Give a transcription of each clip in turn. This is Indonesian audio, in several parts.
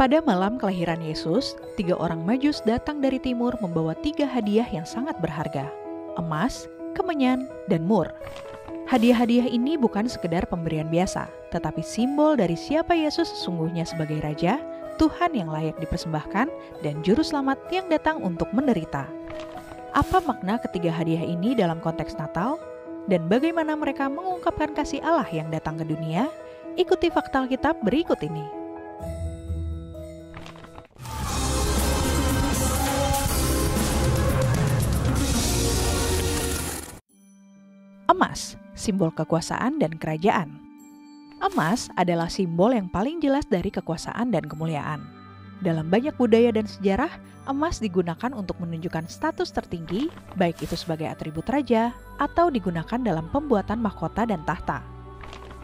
Pada malam kelahiran Yesus, 3 orang Majus datang dari timur membawa 3 hadiah yang sangat berharga: emas, kemenyan, dan mur. Hadiah-hadiah ini bukan sekedar pemberian biasa, tetapi simbol dari siapa Yesus sesungguhnya sebagai Raja, Tuhan yang layak dipersembahkan, dan Juru Selamat yang datang untuk menderita. Apa makna ketiga hadiah ini dalam konteks Natal? Dan bagaimana mereka mengungkapkan kasih Allah yang datang ke dunia? Ikuti fakta Alkitab berikut ini. Emas, simbol kekuasaan dan kerajaan. Emas adalah simbol yang paling jelas dari kekuasaan dan kemuliaan. Dalam banyak budaya dan sejarah, emas digunakan untuk menunjukkan status tertinggi, baik itu sebagai atribut raja atau digunakan dalam pembuatan mahkota dan tahta.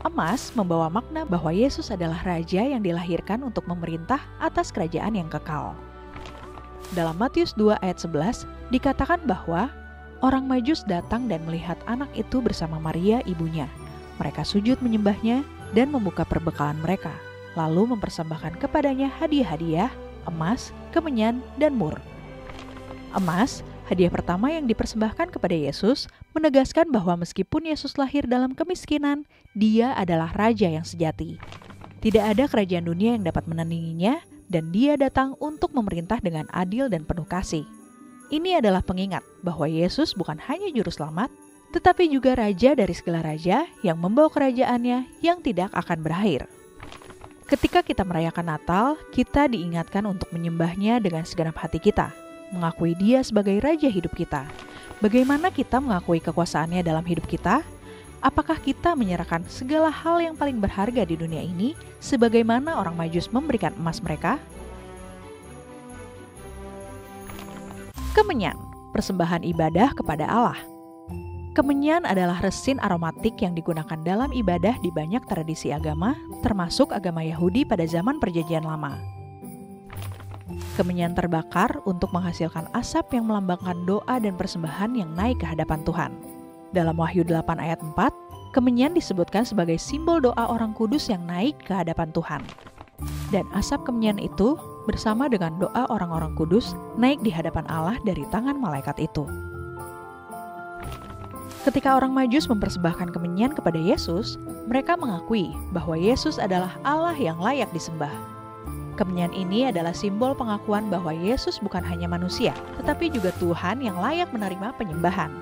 Emas membawa makna bahwa Yesus adalah raja yang dilahirkan untuk memerintah atas kerajaan yang kekal. Dalam Matius 2 ayat 11 dikatakan bahwa orang Majus datang dan melihat anak itu bersama Maria ibunya. Mereka sujud menyembahnya dan membuka perbekalan mereka, lalu mempersembahkan kepadanya hadiah-hadiah, emas, kemenyan, dan mur. Emas, hadiah pertama yang dipersembahkan kepada Yesus, menegaskan bahwa meskipun Yesus lahir dalam kemiskinan, Dia adalah Raja yang sejati. Tidak ada kerajaan dunia yang dapat menandinginya, dan Dia datang untuk memerintah dengan adil dan penuh kasih. Ini adalah pengingat bahwa Yesus bukan hanya Juru Selamat, tetapi juga Raja dari segala raja yang membawa kerajaannya yang tidak akan berakhir. Ketika kita merayakan Natal, kita diingatkan untuk menyembahnya dengan segenap hati kita, mengakui Dia sebagai Raja hidup kita. Bagaimana kita mengakui kekuasaannya dalam hidup kita? Apakah kita menyerahkan segala hal yang paling berharga di dunia ini, sebagaimana orang Majus memberikan emas mereka? Kemenyan, persembahan ibadah kepada Allah. Kemenyan adalah resin aromatik yang digunakan dalam ibadah di banyak tradisi agama, termasuk agama Yahudi pada zaman Perjanjian Lama. Kemenyan terbakar untuk menghasilkan asap yang melambangkan doa dan persembahan yang naik ke hadapan Tuhan. Dalam Wahyu 8 ayat 4, kemenyan disebutkan sebagai simbol doa orang kudus yang naik ke hadapan Tuhan. Dan asap kemenyan itu bersama dengan doa orang-orang kudus naik di hadapan Allah dari tangan malaikat itu. Ketika orang Majus mempersembahkan kemenyan kepada Yesus, mereka mengakui bahwa Yesus adalah Allah yang layak disembah. Kemenyan ini adalah simbol pengakuan bahwa Yesus bukan hanya manusia, tetapi juga Tuhan yang layak menerima penyembahan.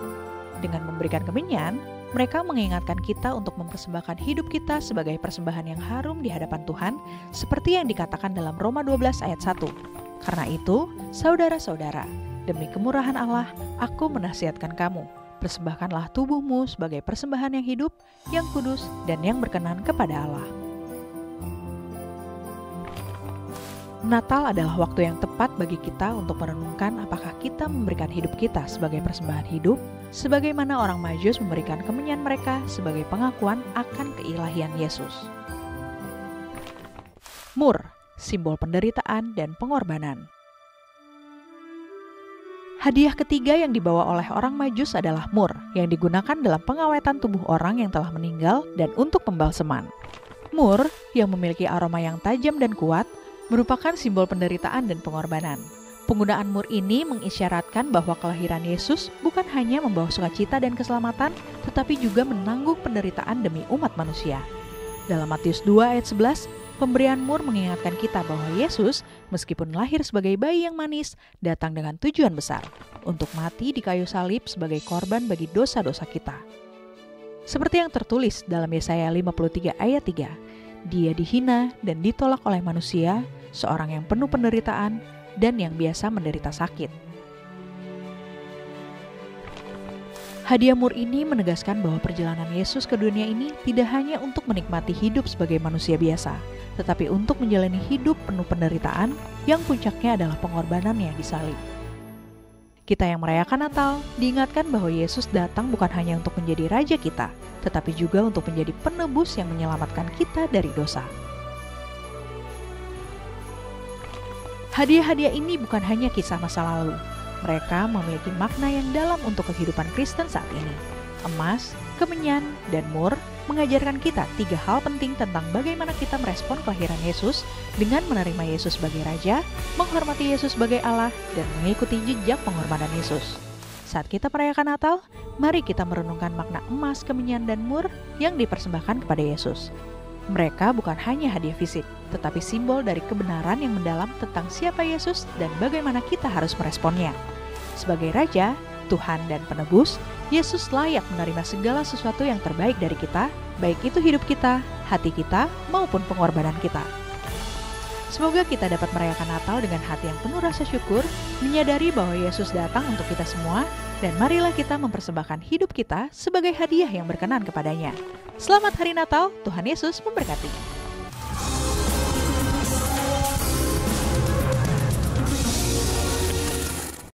Dengan memberikan kemenyan, mereka mengingatkan kita untuk mempersembahkan hidup kita sebagai persembahan yang harum di hadapan Tuhan, seperti yang dikatakan dalam Roma 12 ayat 1. Karena itu, saudara-saudara, demi kemurahan Allah, aku menasihatkan kamu, persembahkanlah tubuhmu sebagai persembahan yang hidup, yang kudus, dan yang berkenan kepada Allah. Natal adalah waktu yang tepat bagi kita untuk merenungkan apakah kita memberikan hidup kita sebagai persembahan hidup, sebagaimana orang Majus memberikan kemenyan mereka sebagai pengakuan akan keilahian Yesus. Mur, simbol penderitaan dan pengorbanan. Hadiah ketiga yang dibawa oleh orang Majus adalah mur, yang digunakan dalam pengawetan tubuh orang yang telah meninggal dan untuk pembalseman. Mur, yang memiliki aroma yang tajam dan kuat, merupakan simbol penderitaan dan pengorbanan. Penggunaan mur ini mengisyaratkan bahwa kelahiran Yesus bukan hanya membawa sukacita dan keselamatan, tetapi juga menanggung penderitaan demi umat manusia. Dalam Matius 2 ayat 11, pemberian mur mengingatkan kita bahwa Yesus, meskipun lahir sebagai bayi yang manis, datang dengan tujuan besar, untuk mati di kayu salib sebagai korban bagi dosa-dosa kita. Seperti yang tertulis dalam Yesaya 53 ayat 3, Dia dihina dan ditolak oleh manusia, seorang yang penuh penderitaan dan yang biasa menderita sakit. Hadiah mur ini menegaskan bahwa perjalanan Yesus ke dunia ini tidak hanya untuk menikmati hidup sebagai manusia biasa, tetapi untuk menjalani hidup penuh penderitaan yang puncaknya adalah pengorbanannya di salib. Kita yang merayakan Natal diingatkan bahwa Yesus datang bukan hanya untuk menjadi Raja kita, tetapi juga untuk menjadi penebus yang menyelamatkan kita dari dosa. Hadiah-hadiah ini bukan hanya kisah masa lalu. Mereka memiliki makna yang dalam untuk kehidupan Kristen saat ini. Emas, kemenyan, dan mur mengajarkan kita 3 hal penting tentang bagaimana kita merespon kelahiran Yesus dengan menerima Yesus sebagai Raja, menghormati Yesus sebagai Allah, dan mengikuti jejak pengorbanan Yesus. Saat kita merayakan Natal, mari kita merenungkan makna emas, kemenyan, dan mur yang dipersembahkan kepada Yesus. Mereka bukan hanya hadiah fisik, tetapi simbol dari kebenaran yang mendalam tentang siapa Yesus dan bagaimana kita harus meresponnya. Sebagai Raja, Tuhan, dan Penebus, Yesus layak menerima segala sesuatu yang terbaik dari kita, baik itu hidup kita, hati kita, maupun pengorbanan kita. Semoga kita dapat merayakan Natal dengan hati yang penuh rasa syukur, menyadari bahwa Yesus datang untuk kita semua, dan marilah kita mempersembahkan hidup kita sebagai hadiah yang berkenan kepadanya. Selamat Hari Natal, Tuhan Yesus memberkati.